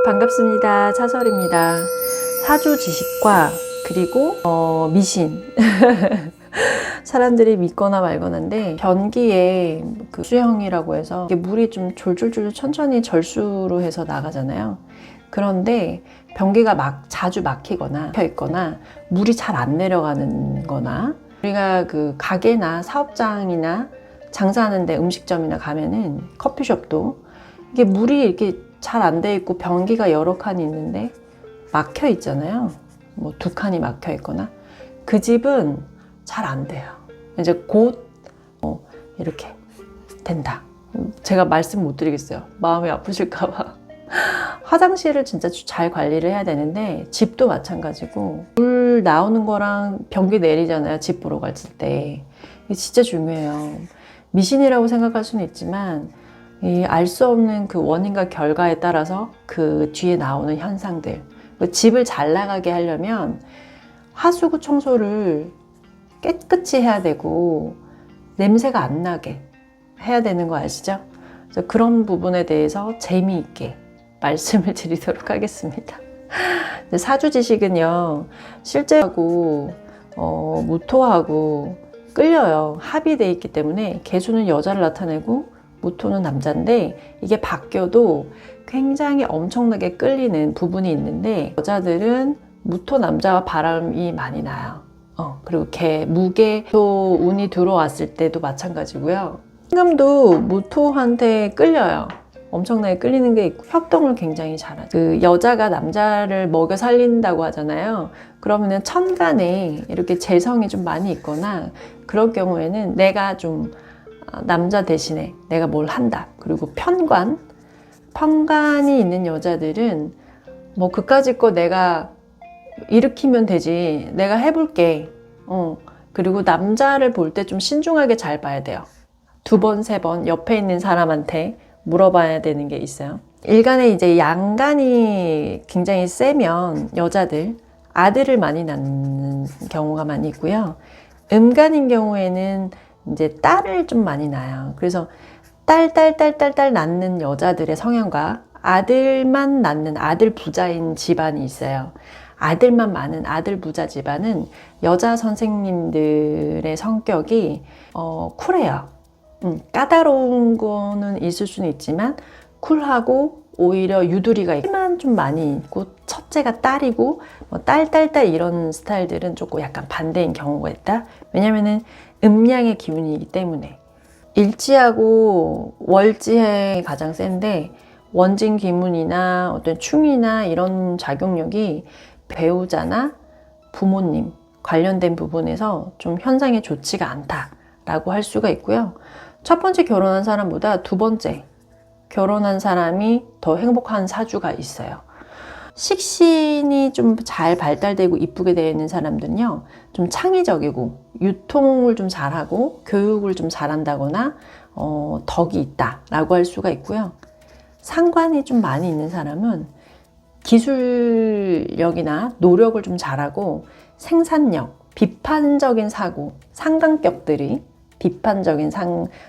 반갑습니다. 차설입니다. 사주 지식과 그리고 미신 사람들이 믿거나 말거나인데, 변기에 그 수형이라고 해서 이게 물이 좀 졸졸졸 천천히 절수로 해서 나가잖아요. 그런데 변기가 자주 막히거나 켜 있거나 물이 잘 안 내려가는 거나, 우리가 그 가게나 사업장이나 장사하는데 음식점이나 가면은 커피숍도 이게 물이 이렇게 잘 안 돼 있고 변기가 여러 칸이 있는데 막혀 있잖아요. 뭐 2칸이 막혀 있거나, 그 집은 잘 안 돼요. 이제 곧 이렇게 된다. 제가 말씀 못 드리겠어요. 마음이 아프실까봐. 화장실을 진짜 잘 관리를 해야 되는데, 집도 마찬가지고 물 나오는 거랑 변기 내리잖아요. 집 보러 갔을 때. 이게 진짜 중요해요. 미신이라고 생각할 수는 있지만 알 수 없는 그 원인과 결과에 따라서 그 뒤에 나오는 현상들, 집을 잘 나가게 하려면 하수구 청소를 깨끗이 해야 되고 냄새가 안 나게 해야 되는 거 아시죠? 그래서 그런 부분에 대해서 재미있게 말씀을 드리도록 하겠습니다. 사주 지식은요, 실제하고 무토하고 끌려요. 합의되어 있기 때문에 개수는 여자를 나타내고 무토는 남자인데, 이게 바뀌어도 굉장히 엄청나게 끌리는 부분이 있는데, 여자들은 무토 남자와 바람이 많이 나요. 그리고 무게도 운이 들어왔을 때도 마찬가지고요. 신금도 무토한테 끌려요. 엄청나게 끌리는 게 있고, 협동을 굉장히 잘하죠. 그 여자가 남자를 먹여 살린다고 하잖아요. 그러면은 천간에 이렇게 재성이 좀 많이 있거나, 그럴 경우에는 내가 좀 남자 대신에 내가 뭘 한다. 그리고 편관이 있는 여자들은 뭐 그까짓 거 내가 일으키면 되지, 내가 해볼게. 그리고 남자를 볼 때 좀 신중하게 잘 봐야 돼요. 2번, 3번 옆에 있는 사람한테 물어봐야 되는 게 있어요. 일간에 이제 양간이 굉장히 세면 여자들 아들을 많이 낳는 경우가 많이 있고요. 음간인 경우에는 이제 딸을 좀 많이 낳아요. 그래서 딸 낳는 여자들의 성향과 아들만 낳는 아들 부자인 집안이 있어요. 아들만 많은 아들 부자 집안은 여자 선생님들의 성격이 쿨해요. 까다로운 거는 있을 수는 있지만 쿨하고, 오히려 유두리가 있만 좀 많이 있고, 첫째가 딸이고 딸 이런 스타일들은 조금 약간 반대인 경우가 있다. 왜냐면은 음양의 기운이기 때문에. 일지하고 월지행이 가장 센데, 원진 기문이나 어떤 충이나 이런 작용력이 배우자나 부모님 관련된 부분에서 좀 현상이 좋지가 않다라고 할 수가 있고요. 첫 번째 결혼한 사람보다 2번째 결혼한 사람이 더 행복한 사주가 있어요. 식신이 좀 잘 발달되고 이쁘게 되어 있는 사람들은요, 좀 창의적이고 유통을 좀 잘하고 교육을 좀 잘한다거나 덕이 있다라고 할 수가 있고요. 상관이 좀 많이 있는 사람은 기술력이나 노력을 좀 잘하고 생산력, 비판적인 사고, 상관격들이 비판적인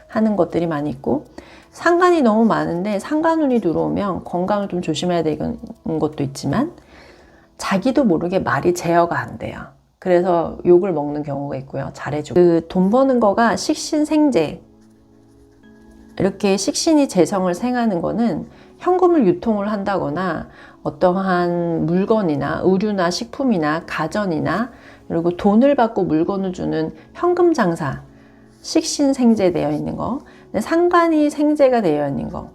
하는 것들이 많이 있고, 상관이 너무 많은데 상관운이 들어오면 건강을 좀 조심해야 되는 것도 있지만, 자기도 모르게 말이 제어가 안 돼요. 그래서 욕을 먹는 경우가 있고요. 잘해주고. 그 돈 버는 거가 식신생재, 이렇게 식신이 재성을 생하는 거는 현금을 유통을 한다거나 어떠한 물건이나 의류나 식품이나 가전이나, 그리고 돈을 받고 물건을 주는 현금 장사, 식신생재 되어 있는 거. 상관이 생재가 되어 있는 거,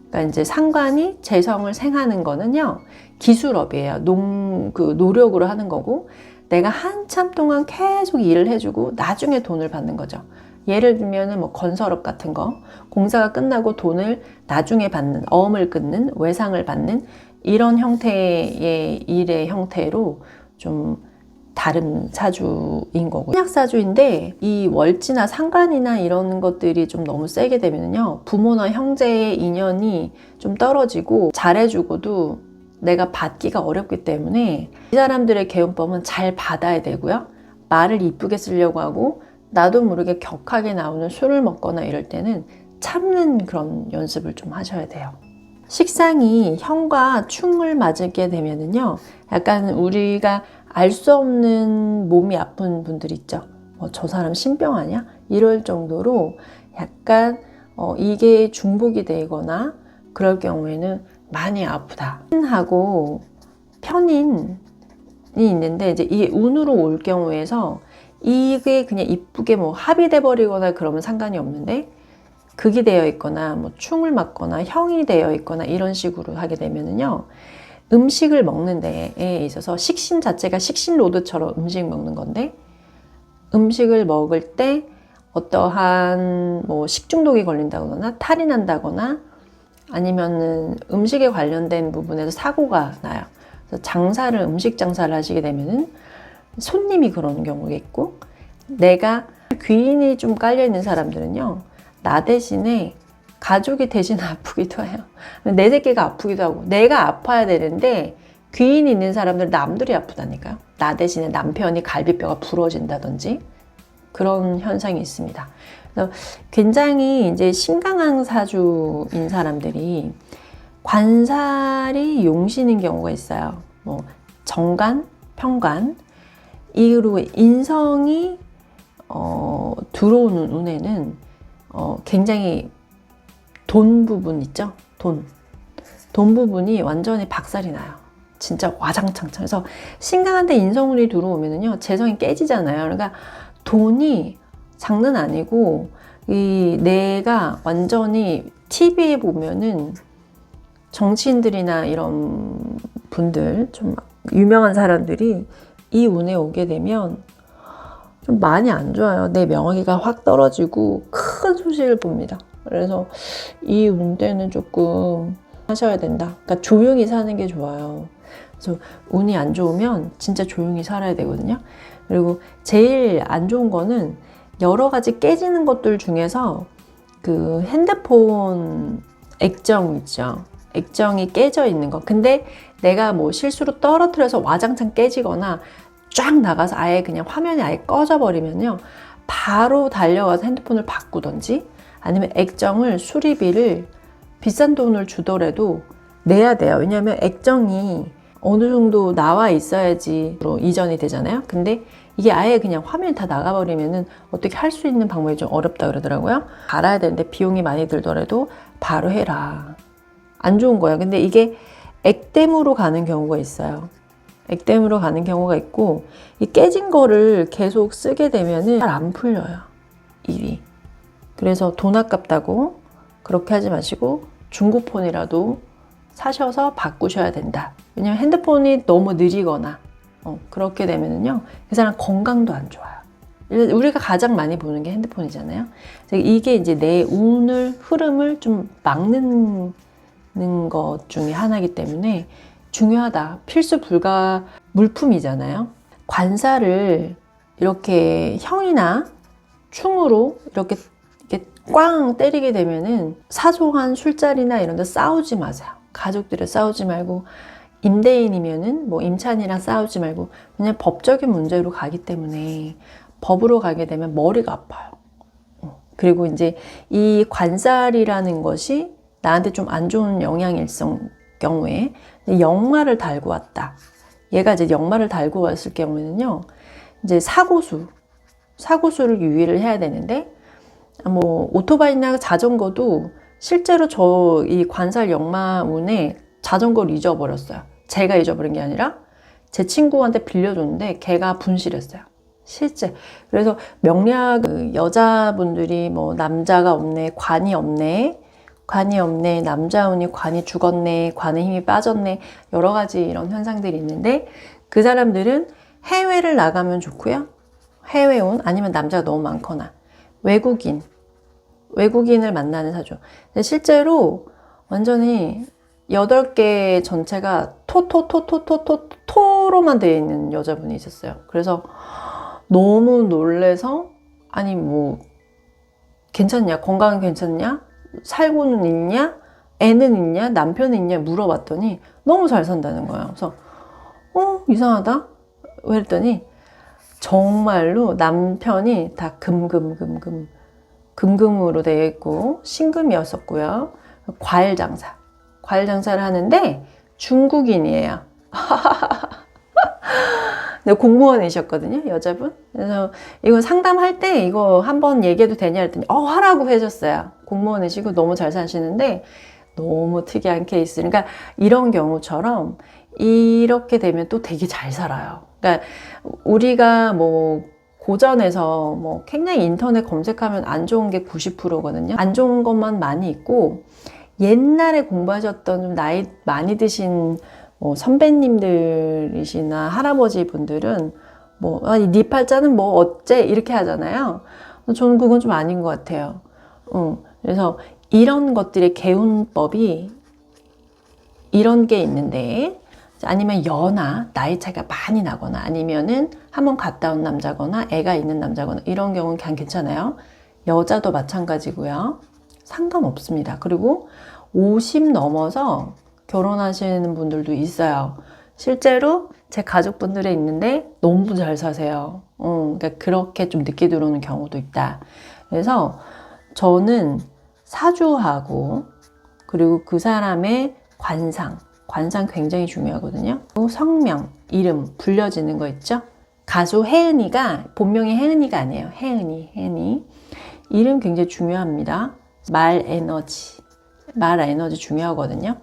그러니까 이제 상관이 재성을 생하는 거는요, 기술업이에요. 노력으로 하는 거고, 내가 한참 동안 계속 일을 해주고 나중에 돈을 받는 거죠. 예를 들면 뭐 건설업 같은 거, 공사가 끝나고 돈을 나중에 받는, 어음을 끊는, 외상을 받는 이런 형태의 일의 형태로 좀 다른 사주인 거고요. 신약사주인데, 이 월지나 상관이나 이런 것들이 좀 너무 세게 되면요, 부모나 형제의 인연이 좀 떨어지고, 잘해주고도 내가 받기가 어렵기 때문에 이 사람들의 개운법은 잘 받아야 되고요. 말을 이쁘게 쓰려고 하고, 나도 모르게 격하게 나오는 술을 먹거나 이럴 때는 참는 그런 연습을 좀 하셔야 돼요. 식상이 형과 충을 맞게 되면은요, 약간 우리가 알 수 없는 몸이 아픈 분들 있죠. 저 사람 신병 아니야? 이럴 정도로 약간 이게 중복이 되거나 그럴 경우에는 많이 아프다 하고 편인이 있는데, 이제 이게 운으로 올 경우에서 이게 그냥 이쁘게 뭐 합의돼 버리거나 그러면 상관이 없는데, 극이 되어 있거나 뭐 충을 맞거나 형이 되어 있거나 이런 식으로 하게 되면은요, 음식을 먹는 데에 있어서 식신 자체가 식신로드처럼 음식 먹는 건데, 음식을 먹을 때 어떠한 뭐 식중독이 걸린다거나 탈이 난다거나 아니면은 음식에 관련된 부분에서 사고가 나요. 그래서 장사를, 음식 장사를 하시게 되면은 손님이 그런 경우겠고, 내가 귀인이 좀 깔려 있는 사람들은요, 나 대신에 가족이 대신 아프기도 해요. 내 새끼가 아프기도 하고, 내가 아파야 되는데 귀인이 있는 사람들 남들이 아프다니까요. 나 대신에 남편이 갈비뼈가 부러진다든지 그런 현상이 있습니다. 그래서 굉장히 이제 신강한 사주인 사람들이 관살이 용신인 경우가 있어요. 뭐 정간, 편간, 이후로 인성이 들어오는 운에는 굉장히 돈 부분 있죠? 돈 부분이 완전히 박살이 나요. 진짜 와장창창. 그래서 신강한데 인성운이 들어오면은요, 재성이 깨지잖아요. 그러니까 돈이 장난 아니고, 이 내가 완전히 TV에 보면은 정치인들이나 이런 분들, 좀 유명한 사람들이 이 운에 오게 되면 좀 많이 안 좋아요. 내 명예가 확 떨어지고 큰 소식을 봅니다. 그래서 이 운 때는 조금 하셔야 된다. 그러니까 조용히 사는 게 좋아요. 그래서 운이 안 좋으면 진짜 조용히 살아야 되거든요. 그리고 제일 안 좋은 거는 여러 가지 깨지는 것들 중에서 그 핸드폰 액정 있죠. 액정이 깨져 있는 거. 근데 내가 뭐 실수로 떨어뜨려서 와장창 깨지거나 쫙 나가서 아예 그냥 화면이 아예 꺼져 버리면요, 바로 달려가서 핸드폰을 바꾸던지, 아니면 액정을 수리비를 비싼 돈을 주더라도 내야 돼요. 왜냐하면 액정이 어느 정도 나와 있어야지 이전이 되잖아요. 근데 이게 아예 그냥 화면이 다 나가버리면은 어떻게 할 수 있는 방법이 좀 어렵다 그러더라고요. 알아야 되는데 비용이 많이 들더라도 바로 해라. 안 좋은 거예요. 근데 이게 액땜으로 가는 경우가 있어요. 액땜으로 가는 경우가 있고, 이 깨진 거를 계속 쓰게 되면은 잘 안 풀려요, 일이. 그래서 돈 아깝다고 그렇게 하지 마시고 중고폰이라도 사셔서 바꾸셔야 된다. 왜냐면 핸드폰이 너무 느리거나 그렇게 되면은요, 그 사람 건강도 안 좋아요. 우리가 가장 많이 보는 게 핸드폰이잖아요. 이게 이제 내 운을, 흐름을 좀 막는 것 중에 하나이기 때문에 중요하다. 필수 불가 물품이잖아요. 관사를 이렇게 형이나 충으로 이렇게 꽝 때리게 되면은 사소한 술자리나 이런 데 싸우지 마세요. 가족들이 싸우지 말고, 임대인이면은 뭐 임차인이랑 싸우지 말고, 그냥 법적인 문제로 가기 때문에 법으로 가게 되면 머리가 아파요. 그리고 이제 이 관살이라는 것이 나한테 좀 안 좋은 영향일 경우에 역마를 달고 왔다. 얘가 이제 역마를 달고 왔을 경우에는요, 이제 사고수를 유의를 해야 되는데, 뭐 오토바이나 자전거도 실제로 저 이 관살 역마 운에 자전거를 잊어버렸어요. 제가 잊어버린 게 아니라 제 친구한테 빌려줬는데 걔가 분실했어요. 실제. 그래서 명리학 여자분들이 뭐 남자가 없네, 관이 없네, 남자 운이 관이 죽었네, 관의 힘이 빠졌네, 여러 가지 이런 현상들이 있는데, 그 사람들은 해외를 나가면 좋고요. 해외 운, 아니면 남자가 너무 많거나 외국인을 만나는 사주. 실제로 완전히 8개 전체가 토로만 되어 있는 여자분이 있었어요. 그래서 너무 놀래서, 아니 뭐 괜찮냐, 건강은 괜찮냐, 살고는 있냐, 애는 있냐, 남편은 있냐 물어봤더니 너무 잘 산다는 거예요. 그래서 이상하다 왜 했더니 정말로 남편이 다 금금으로 되어 있고 신금이었었고요. 과일 장사, 과일 장사를 하는데 중국인이에요. 네, 공무원이셨거든요, 여자분. 그래서 이거 상담할 때 이거 한번 얘기해도 되냐 했더니 하라고 해줬어요. 공무원이시고 너무 잘 사시는데 너무 특이한 케이스. 그러니까 이런 경우처럼 이렇게 되면 또 되게 잘 살아요. 그러니까 우리가 뭐 고전에서 뭐 굉장히 인터넷 검색하면 안 좋은 게 90%거든요. 안 좋은 것만 많이 있고 옛날에 공부하셨던 좀 나이 많이 드신 뭐 선배님들이시나 할아버지 분들은 뭐 아니 네 팔자는 뭐 어째 이렇게 하잖아요. 저는 그건 좀 아닌 것 같아요. 그래서 이런 것들의 개운법이 이런 게 있는데, 아니면 연하 나이 차이가 많이 나거나 아니면은 한번 갔다 온 남자거나 애가 있는 남자거나 이런 경우는 그냥 괜찮아요. 여자도 마찬가지고요. 상관없습니다. 그리고 50 넘어서 결혼하시는 분들도 있어요. 실제로 제 가족분들에 있는데 너무 잘 사세요. 그러니까 그렇게 좀 늦게 들어오는 경우도 있다. 그래서 저는 사주하고 그리고 그 사람의 관상 굉장히 중요하거든요. 성명, 이름 불려지는 거 있죠? 가수 혜은이가 본명이 혜은이가 아니에요. 혜은이. 이름 굉장히 중요합니다. 말 에너지 중요하거든요.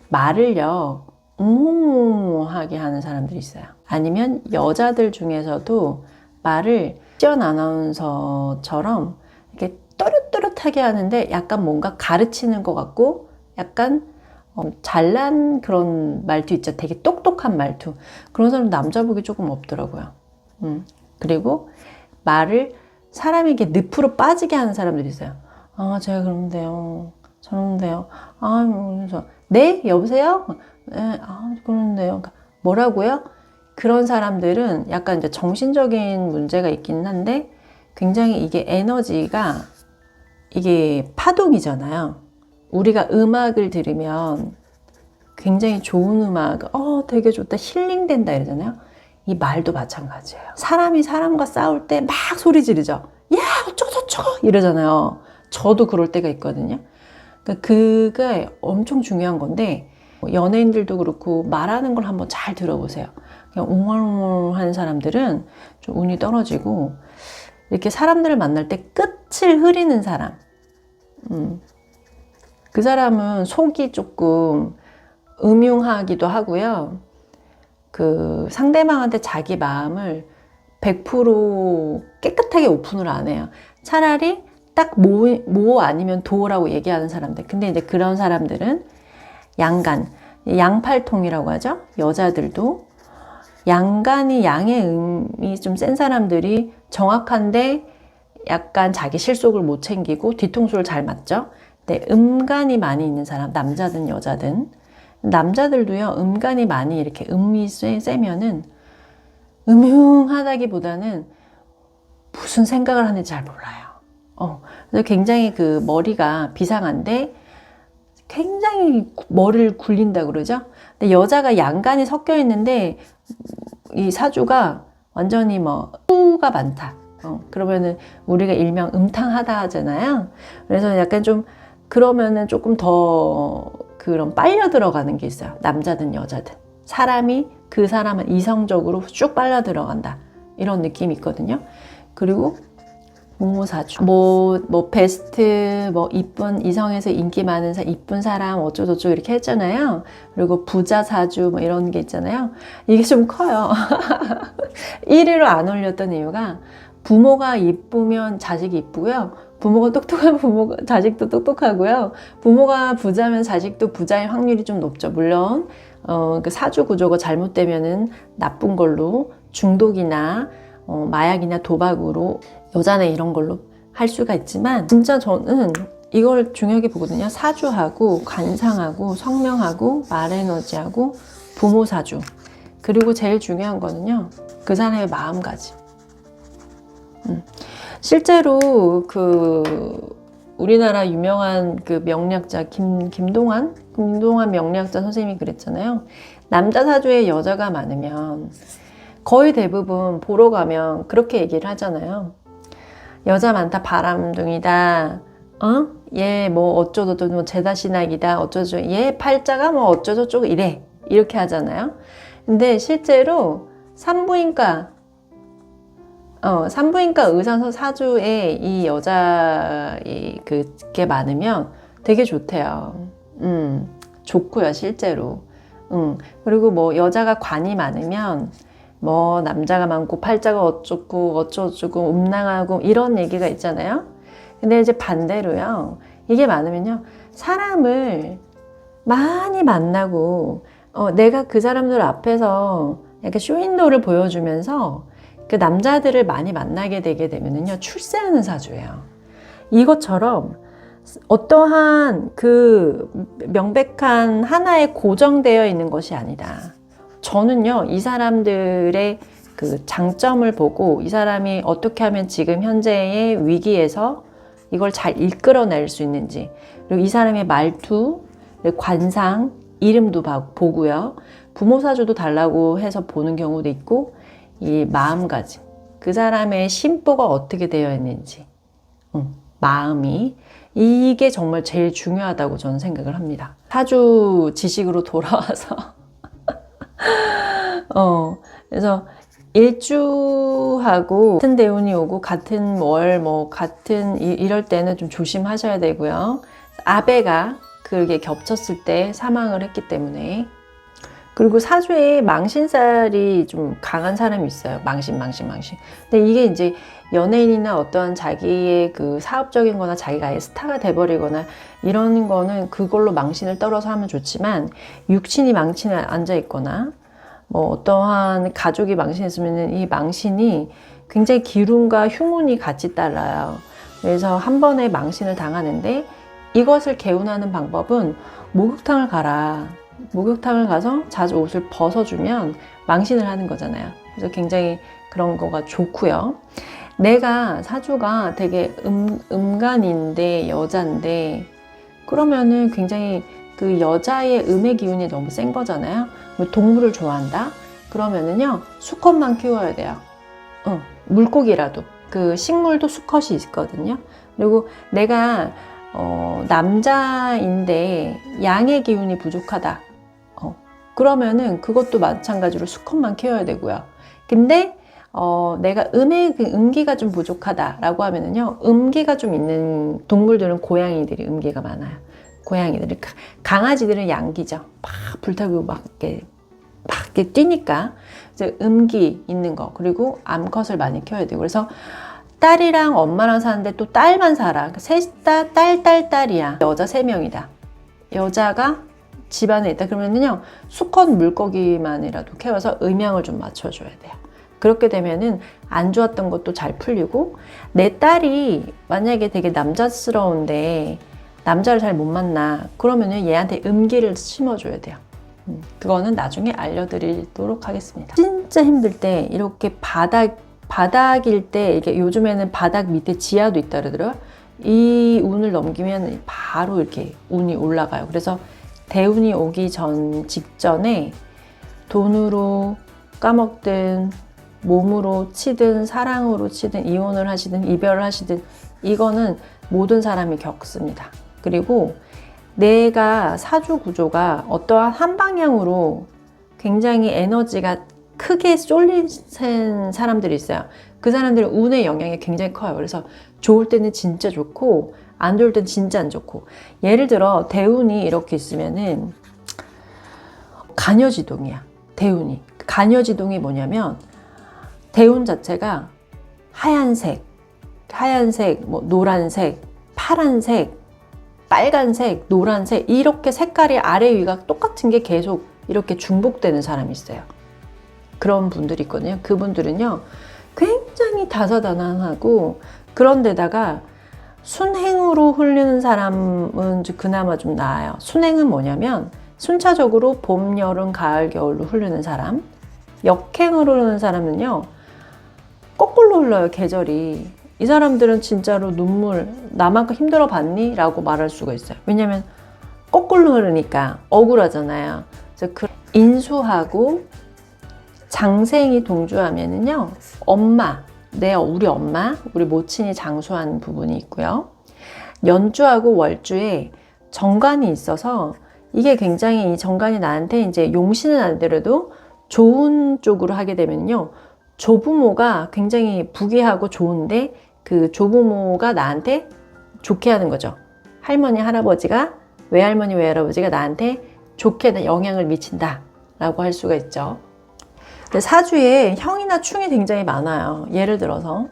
말을요 하게 하는 사람들이 있어요. 아니면 여자들 중에서도 말을 시연 아나운서처럼 이렇게 또렷또렷하게 하는데 약간 뭔가 가르치는 것 같고 약간 잘난 그런 말투 있죠. 되게 똑똑한 말투. 그런 사람 남자 보기 조금 없더라고요. 그리고 말을 사람에게 늪으로 빠지게 하는 사람들이 있어요. 제가 그런데요. 저런데요. 그래서 네? 여보세요? 네, 그런데요. 뭐라고요? 그런 사람들은 약간 이제 정신적인 문제가 있긴 한데 굉장히 이게 에너지가 이게 파동이잖아요. 우리가 음악을 들으면 굉장히 좋은 음악, 되게 좋다, 힐링된다 이러잖아요. 이 말도 마찬가지예요. 사람이 사람과 싸울 때 막 소리 지르죠. 야, 어쩌고저쩌고 이러잖아요. 저도 그럴 때가 있거든요. 그러니까 그게 엄청 중요한 건데 연예인들도 그렇고 말하는 걸 한번 잘 들어보세요. 그냥 옹알옹알 하는 사람들은 좀 운이 떨어지고 이렇게 사람들을 만날 때 끝을 흐리는 사람, 그 사람은 속이 조금 음흉하기도 하고요. 그 상대방한테 자기 마음을 100% 깨끗하게 오픈을 안 해요. 차라리 딱 모 아니면 도라고 얘기하는 사람들. 근데 이제 그런 사람들은 양팔통이라고 하죠. 여자들도 양간이 양의 음이 좀 센 사람들이 정확한데 약간 자기 실속을 못 챙기고 뒤통수를 잘 맞죠. 근데 음간이 많이 있는 사람, 남자든 여자든 남자들도요. 음간이 많이 이렇게 음이 세면은 음흉하다기보다는 무슨 생각을 하는지 잘 몰라요. 그래서 굉장히 그 머리가 비상한데 굉장히 머리를 굴린다 그러죠. 근데 여자가 양간이 섞여 있는데 이 사주가 완전히 뭐 수가 많다. 그러면은 우리가 일명 음탕하다 하잖아요. 그래서 약간 좀 그러면은 조금 더 그런 빨려 들어가는 게 있어요. 남자든 여자든 사람이 그 사람은 이성적으로 쭉 빨려 들어간다 이런 느낌이 있거든요. 그리고 모모사주 뭐 베스트 뭐 이쁜 이성에서 인기 많은 이쁜 사람 어쩌고저쩌고 이렇게 했잖아요. 그리고 부자 사주 뭐 이런 게 있잖아요. 이게 좀 커요. 1위로 안 올렸던 이유가 부모가 이쁘면 자식이 이쁘고요. 부모가 똑똑한 자식도 똑똑하고요. 부모가 부자면 자식도 부자일 확률이 좀 높죠. 물론 그 사주 구조가 잘못되면은 나쁜 걸로 중독이나 마약이나 도박으로 여자네 이런 걸로 할 수가 있지만 진짜 저는 이걸 중요하게 보거든요. 사주하고 관상하고 성명하고 말에너지하고 부모 사주 그리고 제일 중요한 거는요. 그 사람의 마음가짐. 실제로 그 우리나라 유명한 그 명리학자 김동완 명리학자 선생님이 그랬잖아요. 남자 사주에 여자가 많으면 거의 대부분 보러 가면 그렇게 얘기를 하잖아요. 여자 많다 바람둥이다. 얘 뭐 어쩌고저쩌고 뭐 제다신학이다 어쩌고저쩌고 얘 팔자가 뭐 어쩌고저쩌고 이래 이렇게 하잖아요. 근데 실제로 산부인과 의사 사주에 이 여자 그게 많으면 되게 좋대요. 좋고요, 실제로. 그리고 뭐 여자가 관이 많으면 뭐 남자가 많고 팔자가 어쩌고 어쩌고 음낭하고 이런 얘기가 있잖아요. 근데 이제 반대로요. 이게 많으면요. 사람을 많이 만나고 내가 그 사람들 앞에서 약간 쇼윈도를 보여주면서 그 남자들을 많이 만나게 되게 되면은요. 출세하는 사주예요. 이것처럼 어떠한 그 명백한 하나에 고정되어 있는 것이 아니다. 저는요, 이 사람들의 그 장점을 보고 이 사람이 어떻게 하면 지금 현재의 위기에서 이걸 잘 이끌어낼 수 있는지, 그리고 이 사람의 말투, 관상, 이름도 보고요. 부모 사주도 달라고 해서 보는 경우도 있고, 이 마음가짐, 그 사람의 심보가 어떻게 되어 있는지, 마음이, 이게 정말 제일 중요하다고 저는 생각을 합니다. 사주 지식으로 돌아와서 그래서 일주하고 같은 대운이 오고 같은 월 뭐 같은 이럴 때는 좀 조심하셔야 되고요. 아베가 그게 겹쳤을 때 사망을 했기 때문에. 그리고 사주에 망신살이 좀 강한 사람이 있어요. 망신. 근데 이게 이제 연예인이나 어떠한 자기의 그 사업적인 거나 자기가 아예 스타가 돼버리거나 이런 거는 그걸로 망신을 떨어서 하면 좋지만, 육신이 망신에 앉아 있거나 뭐 어떠한 가족이 망신했으면 이 망신이 굉장히 기운과 흉운이 같이 따라요. 그래서 한 번에 망신을 당하는데, 이것을 개운하는 방법은 목욕탕을 가라. 목욕탕을 가서 자주 옷을 벗어주면 망신을 하는 거잖아요. 그래서 굉장히 그런 거가 좋고요. 내가 사주가 되게 음간인데 여잔데, 그러면은 굉장히 그 여자의 음의 기운이 너무 센 거잖아요. 동물을 좋아한다? 그러면은요, 수컷만 키워야 돼요. 물고기라도. 그 식물도 수컷이 있거든요. 그리고 내가 남자인데 양의 기운이 부족하다. 그러면은 그것도 마찬가지로 수컷만 키워야 되고요. 근데 내가 음기가 좀 부족하다라고 하면은요, 음기가 좀 있는 동물들은 고양이들이 음기가 많아요. 고양이들이. 강아지들은 양기죠. 막 불타고 막 이렇게 뛰니까. 이제 음기 있는 거, 그리고 암컷을 많이 키워야 되고. 그래서 딸이랑 엄마랑 사는데 또 딸만 살아. 셋 다 딸이야. 여자 3명이다. 여자가 집안에 있다. 그러면은요, 수컷 물고기만이라도 키워서 음양을 좀 맞춰줘야 돼요. 그렇게 되면은 안 좋았던 것도 잘 풀리고, 내 딸이 만약에 되게 남자스러운데 남자를 잘 못 만나. 그러면은 얘한테 음기를 심어줘야 돼요. 그거는 나중에 알려드리도록 하겠습니다. 진짜 힘들 때 이렇게 바닥일 때, 이게 요즘에는 바닥 밑에 지하도 있다 그러더라고요. 이 운을 넘기면 바로 이렇게 운이 올라가요. 그래서 대운이 오기 직전에 돈으로 까먹든 몸으로 치든 사랑으로 치든 이혼을 하시든 이별을 하시든, 이거는 모든 사람이 겪습니다. 그리고 내가 사주 구조가 어떠한 한 방향으로 굉장히 에너지가 크게 쏠린 사람들이 있어요. 그 사람들은 운의 영향이 굉장히 커요. 그래서 좋을 때는 진짜 좋고 안 좋을 때는 진짜 안 좋고. 예를 들어 대운이 이렇게 있으면은 간여지동이야. 대운이. 간여지동이 뭐냐면, 대운 자체가 하얀색, 뭐 노란색, 파란색, 빨간색, 노란색, 이렇게 색깔이 아래 위가 똑같은 게 계속 이렇게 중복되는 사람이 있어요. 그런 분들이 있거든요. 그분들은요, 굉장히 다사다난하고, 그런데다가 순행으로 흐르는 사람은 그나마 좀 나아요. 순행은 뭐냐면 순차적으로 봄, 여름, 가을, 겨울로 흐르는 사람. 역행으로 흐르는 사람은요, 거꾸로 흘러요, 계절이. 이 사람들은 진짜로 눈물, 나만큼 힘들어 봤니? 라고 말할 수가 있어요. 왜냐면 거꾸로 흐르니까 억울하잖아요. 그래서 인수하고 장생이 동주하면은요, 우리 엄마, 우리 모친이 장수한 부분이 있고요. 연주하고 월주에 정관이 있어서 이게 굉장히 이 정관이 나한테 이제 용신은 안 되려도 좋은 쪽으로 하게 되면요. 조부모가 굉장히 부귀하고 좋은데 그 조부모가 나한테 좋게 하는 거죠. 할머니, 할아버지가, 외할머니, 외할아버지가 나한테 좋게 영향을 미친다 라고 할 수가 있죠. 근데 사주에 형이나 충이 굉장히 많아요. 예를 들어서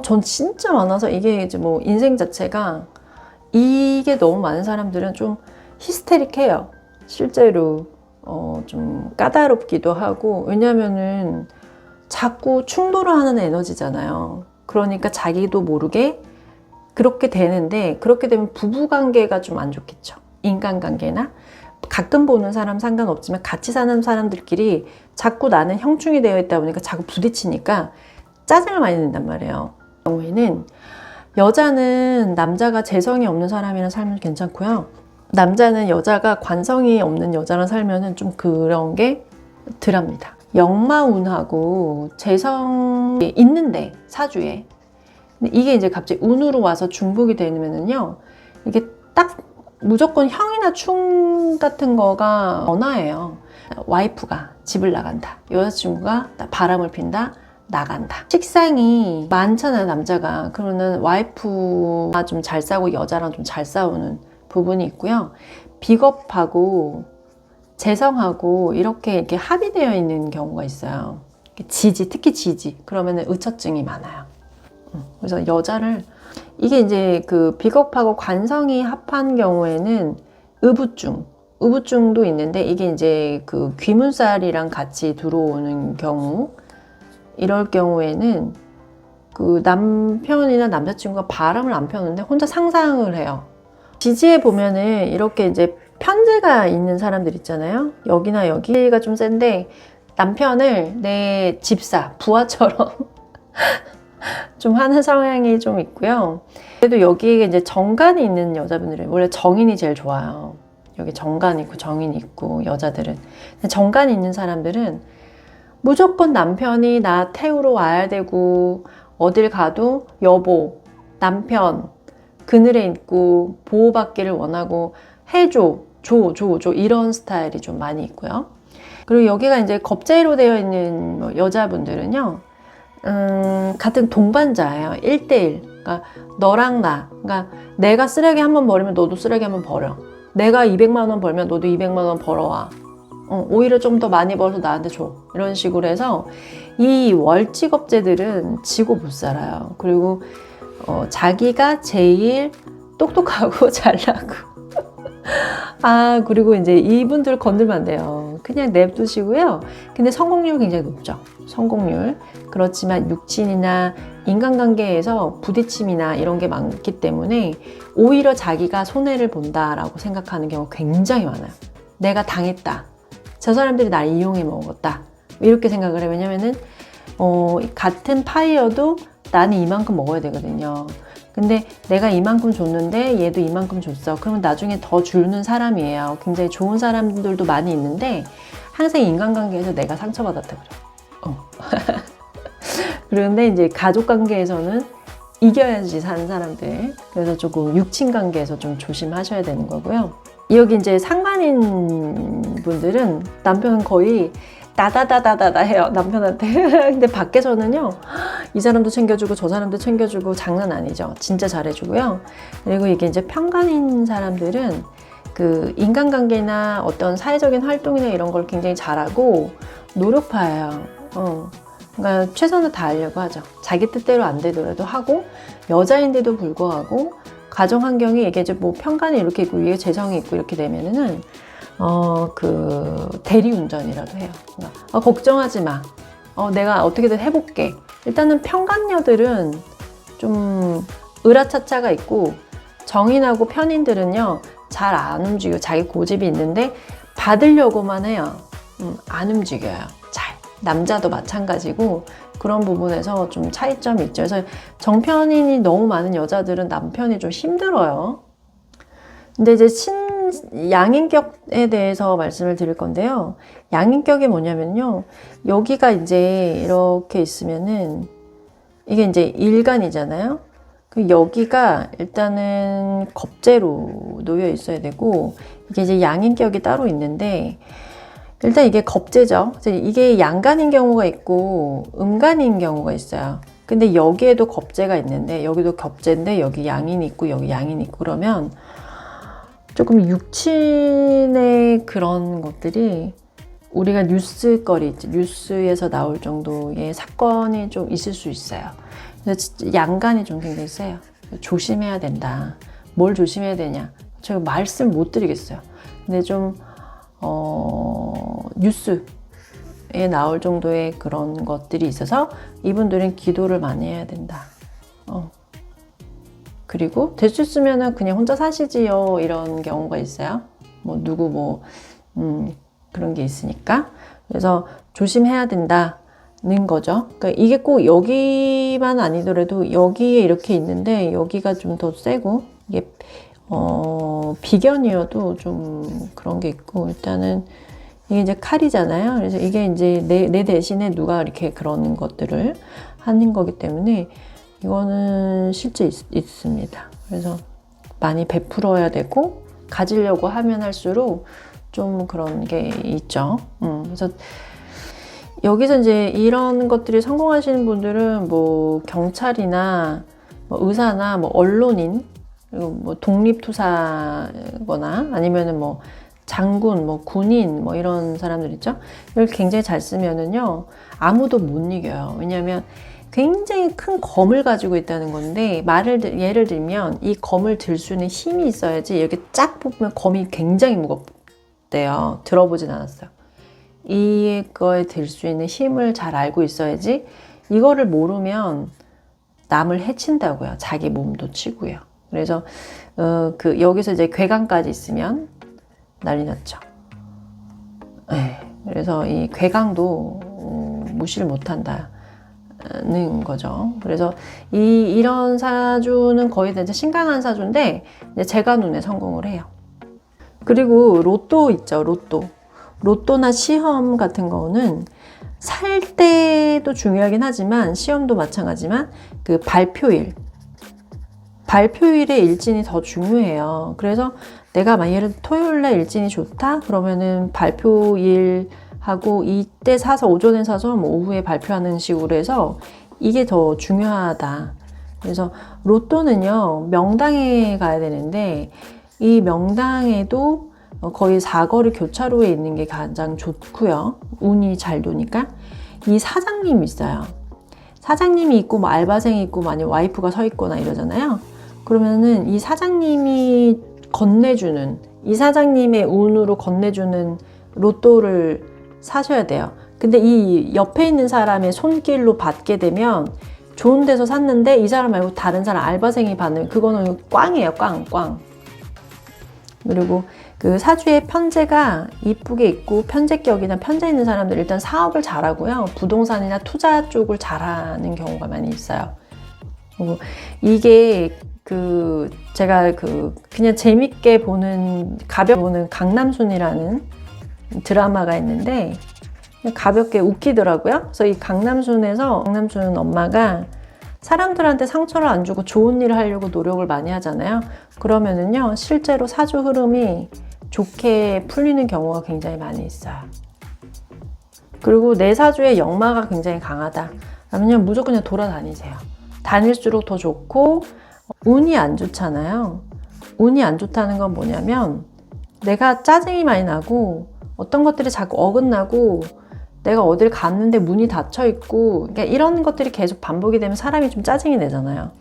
전 진짜 많아서 이게 이제 뭐 인생 자체가 이게 너무 많은 사람들은 좀 히스테릭해요. 실제로 좀 까다롭기도 하고, 왜냐면은 자꾸 충돌을 하는 에너지잖아요. 그러니까 자기도 모르게 그렇게 되는데, 그렇게 되면 부부관계가 좀 안 좋겠죠. 인간관계나 가끔 보는 사람 상관없지만 같이 사는 사람들끼리 자꾸 나는 형충이 되어 있다 보니까 자꾸 부딪히니까 짜증을 많이 낸단 말이에요. 그 경우에는 여자는 남자가 재성이 없는 사람이랑 살면 괜찮고요. 남자는 여자가 관성이 없는 여자랑 살면은 좀 그런 게 덜합니다. 역마운하고 재성이 있는데 사주에, 근데 이게 이제 갑자기 운으로 와서 중복이 되면은요, 이게 딱 무조건 형이나 충 같은 거가 언어예요. 와이프가 집을 나간다, 여자친구가 바람을 핀다, 나간다. 식상이 많잖아요, 남자가. 그러면 와이프가 좀 잘 싸우고 여자랑 좀 잘 싸우는 부분이 있고요. 비겁하고 재성하고 이렇게 합의되어 있는 경우가 있어요. 지지, 특히 지지. 그러면은 의처증이 많아요. 그래서 여자를, 이게 이제 그 비겁하고 관성이 합한 경우에는 의부증도 있는데, 이게 이제 그 귀문살이랑 같이 들어오는 경우, 이럴 경우에는 그 남편이나 남자친구가 바람을 안 펴는데 혼자 상상을 해요. 지지에 보면은 이렇게 이제 편제가 있는 사람들 있잖아요. 여기나 여기가 좀 센데 남편을 내 집사, 부하처럼 좀 하는 성향이 좀 있고요. 그래도 여기에 이제 정관이 있는 여자분들은 원래 정인이 제일 좋아요. 여기 정관이 있고 정인이 있고 여자들은. 정관이 있는 사람들은 무조건 남편이 나 태우러 와야 되고, 어딜 가도 여보, 남편, 그늘에 있고 보호받기를 원하고 해줘, 줘 이런 스타일이 좀 많이 있고요. 그리고 여기가 이제 겁재로 되어 있는 여자분들은요, 같은 동반자예요. 1대1. 그러니까 너랑 나. 그러니까 내가 쓰레기 한번 버리면 너도 쓰레기 한번 버려. 내가 200만 원 벌면 너도 200만 원 벌어와. 오히려 좀 더 많이 벌어서 나한테 줘. 이런 식으로 해서 이 월지겁제들은 지고 못 살아요. 그리고 자기가 제일 똑똑하고 잘나고 그리고 이제 이분들 건들면 안 돼요. 그냥 냅두시고요. 근데 성공률 굉장히 높죠. 성공률. 그렇지만 육친이나 인간관계에서 부딪힘이나 이런 게 많기 때문에 오히려 자기가 손해를 본다라고 생각하는 경우가 굉장히 많아요. 내가 당했다. 저 사람들이 날 이용해 먹었다. 이렇게 생각을 해요. 왜냐면은 같은 파이어도 나는 이만큼 먹어야 되거든요. 근데 내가 이만큼 줬는데 얘도 이만큼 줬어. 그러면 나중에 더 주는 사람이에요. 굉장히 좋은 사람들도 많이 있는데 항상 인간관계에서 내가 상처받았다 그래요. 그런데 이제 가족관계에서는 이겨야지 사는 사람들. 그래서 조금 육친관계에서 좀 조심하셔야 되는 거고요. 여기 이제 상관인 분들은 남편은 거의 다다다다다다 해요, 남편한테. 근데 밖에서는요, 이 사람도 챙겨주고 저 사람도 챙겨주고 장난 아니죠. 진짜 잘해주고요. 그리고 이게 이제 편관인 사람들은 그 인간관계나 어떤 사회적인 활동이나 이런 걸 굉장히 잘하고 노력파예요. 그러니까 최선을 다하려고 하죠. 자기 뜻대로 안 되더라도 하고, 여자인데도 불구하고 가정 환경이 이게 이제 뭐 편관이 이렇게 있고 위에 재성이 있고 이렇게 되면은 그 대리운전이라도 해요. 그러니까 걱정하지 마. 내가 어떻게든 해볼게. 일단은 편관녀들은 좀 으라차차가 있고, 정인하고 편인들은요 잘 안 움직여. 자기 고집이 있는데 받으려고만 해요. 안 움직여요. 잘. 남자도 마찬가지고 그런 부분에서 좀 차이점이 있죠. 그래서 정편인이 너무 많은 여자들은 남편이 좀 힘들어요. 근데 이제 양인격에 대해서 말씀을 드릴 건데요. 양인격이 뭐냐면요. 여기가 이제 이렇게 있으면은 이게 이제 일간이잖아요. 여기가 일단은 겁재로 놓여 있어야 되고, 이게 이제 양인격이 따로 있는데, 일단 이게 겁재죠. 이게 양간인 경우가 있고 음간인 경우가 있어요. 근데 여기에도 겁재가 있는데, 여기도 겁재인데 여기 양인이 있고 여기 양인이 있고, 그러면 조금 육친의 그런 것들이 우리가 뉴스거리, 뉴스에서 나올 정도의 사건이 좀 있을 수 있어요. 그래서 양간이 좀 굉장히 세요. 조심해야 된다. 뭘 조심해야 되냐? 제가 말씀 못 드리겠어요. 근데 좀 뉴스에 나올 정도의 그런 것들이 있어서 이분들은 기도를 많이 해야 된다. 그리고 될 수 있으면은 그냥 혼자 사시지요, 이런 경우가 있어요. 누구 그런 게 있으니까. 그래서 조심해야 된다는 거죠. 그러니까 이게 꼭 여기만 아니더라도 여기에 이렇게 있는데 여기가 좀 더 세고, 이게 비견이어도 좀 그런 게 있고, 일단은 이게 이제 칼이잖아요. 그래서 이게 이제 내 대신에 누가 이렇게 그런 것들을 하는 거기 때문에 이거는 실제 있습니다. 그래서 많이 베풀어야 되고, 가지려고 하면 할수록 좀 그런 게 있죠. 그래서 여기서 이제 이런 것들이 성공하시는 분들은 뭐 경찰이나 뭐 의사나 뭐 언론인, 그리고 뭐 독립투사거나 아니면은 뭐 장군, 뭐 군인, 뭐 이런 사람들 있죠. 이걸 굉장히 잘 쓰면은요, 아무도 못 이겨요. 왜냐하면 굉장히 큰 검을 가지고 있다는 건데, 예를 들면 이 검을 들 수 있는 힘이 있어야지. 이렇게 쫙 뽑으면 검이 굉장히 무겁대요. 들어보진 않았어요. 이거에 들 수 있는 힘을 잘 알고 있어야지. 이거를 모르면 남을 해친다고요. 자기 몸도 치고요. 그래서 여기서 이제 괴강까지 있으면 난리 났죠. 그래서 이 괴강도 무시를 못한다는 거죠. 그래서 이런 사주는 거의 이제 신강한 사주인데, 이제 제가 눈에 성공을 해요. 그리고 로또 있죠, 로또나 시험 같은 거는 살 때도 중요하긴 하지만, 시험도 마찬가지지만 그 발표일의 일진이 더 중요해요. 그래서 내가 만약에 토요일날 일진이 좋다 그러면은 발표일하고 이때 사서, 오전에 사서 뭐 오후에 발표하는 식으로 해서 이게 더 중요하다. 그래서 로또는요, 명당에 가야 되는데, 이 명당에도 거의 사거리 교차로에 있는 게 가장 좋고요. 운이 잘 도니까. 이 사장님이 있어요. 사장님이 있고 뭐 알바생이 있고 만약 와이프가 서 있거나 이러잖아요. 그러면은 이 사장님이 건네주는, 이 사장님의 운으로 건네주는 로또를 사셔야 돼요. 근데 이 옆에 있는 사람의 손길로 받게 되면, 좋은 데서 샀는데 이 사람 말고 다른 사람 알바생이 받는, 그거는 꽝이에요. 꽝. 그리고 그 사주의 편제가 이쁘게 있고, 편제격이나 편제 있는 사람들 일단 사업을 잘하고요. 부동산이나 투자 쪽을 잘하는 경우가 많이 있어요. 그리고 이게 제가 그냥 재밌게 보는, 가볍게 보는 강남순이라는 드라마가 있는데, 가볍게 웃기더라고요. 그래서 이 강남순 엄마가 사람들한테 상처를 안 주고 좋은 일을 하려고 노력을 많이 하잖아요. 그러면은요, 실제로 사주 흐름이 좋게 풀리는 경우가 굉장히 많이 있어요. 그리고 내 사주의 역마가 굉장히 강하다 그러면 무조건 그냥 돌아다니세요. 다닐수록 더 좋고, 운이 안 좋잖아요. 운이 안 좋다는 건 뭐냐면, 내가 짜증이 많이 나고 어떤 것들이 자꾸 어긋나고, 내가 어딜 갔는데 문이 닫혀 있고, 그러니까 이런 것들이 계속 반복이 되면 사람이 좀 짜증이 내잖아요.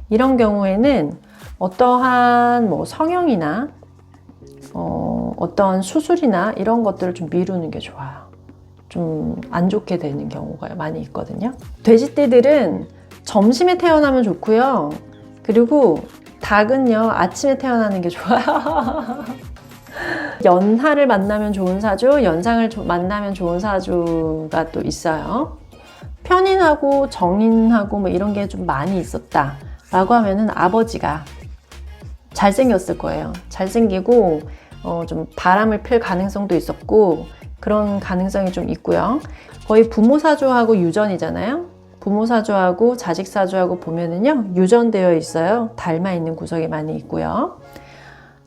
이런 경우에는 어떠한 뭐 성형이나 어떠한 수술이나 이런 것들을 좀 미루는 게 좋아요. 좀 안 좋게 되는 경우가 많이 있거든요. 돼지띠들은 점심에 태어나면 좋고요. 그리고 닭은요, 아침에 태어나는 게 좋아요. 연하를 만나면 좋은 사주, 연상을 만나면 좋은 사주가 또 있어요. 편인하고 정인하고 뭐 이런 게 좀 많이 있었다 라고 하면은 아버지가 잘생겼을 거예요. 잘생기고 좀 바람을 필 가능성도 있었고, 그런 가능성이 좀 있고요. 거의 부모 사주하고 유전이잖아요. 부모 사주하고 자식 사주하고 보면은요, 유전되어 있어요. 닮아 있는 구석이 많이 있고요.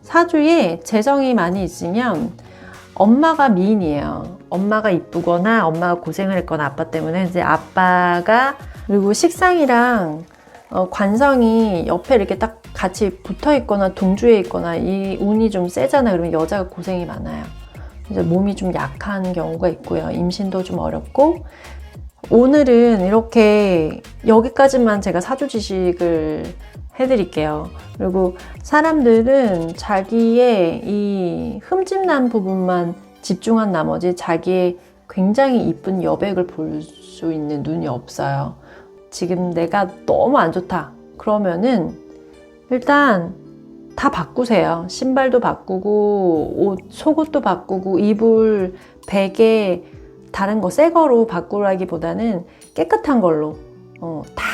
사주에 재성이 많이 있으면 엄마가 미인이에요. 엄마가 이쁘거나 엄마가 고생을 했거나 아빠 때문에 이제 아빠가, 그리고 식상이랑 관성이 옆에 이렇게 딱 같이 붙어 있거나 동주에 있거나 이 운이 좀 세잖아요. 그러면 여자가 고생이 많아요. 이제 몸이 좀 약한 경우가 있고요. 임신도 좀 어렵고. 오늘은 이렇게 여기까지만 제가 사주 지식을 해드릴게요. 그리고 사람들은 자기의 이 흠집난 부분만 집중한 나머지 자기의 굉장히 이쁜 여백을 볼 수 있는 눈이 없어요. 지금 내가 너무 안 좋다 그러면은 일단 다 바꾸세요. 신발도 바꾸고 옷, 속옷도 바꾸고 이불, 베개 다른 거 새 거로 바꾸라기보다는 깨끗한 걸로 다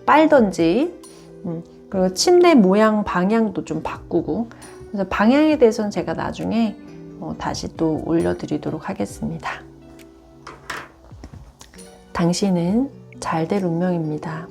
빨던지, 그리고 침대 모양 방향도 좀 바꾸고. 그래서 방향에 대해서는 제가 나중에 다시 또 올려드리도록 하겠습니다. 당신은 잘 될 운명입니다.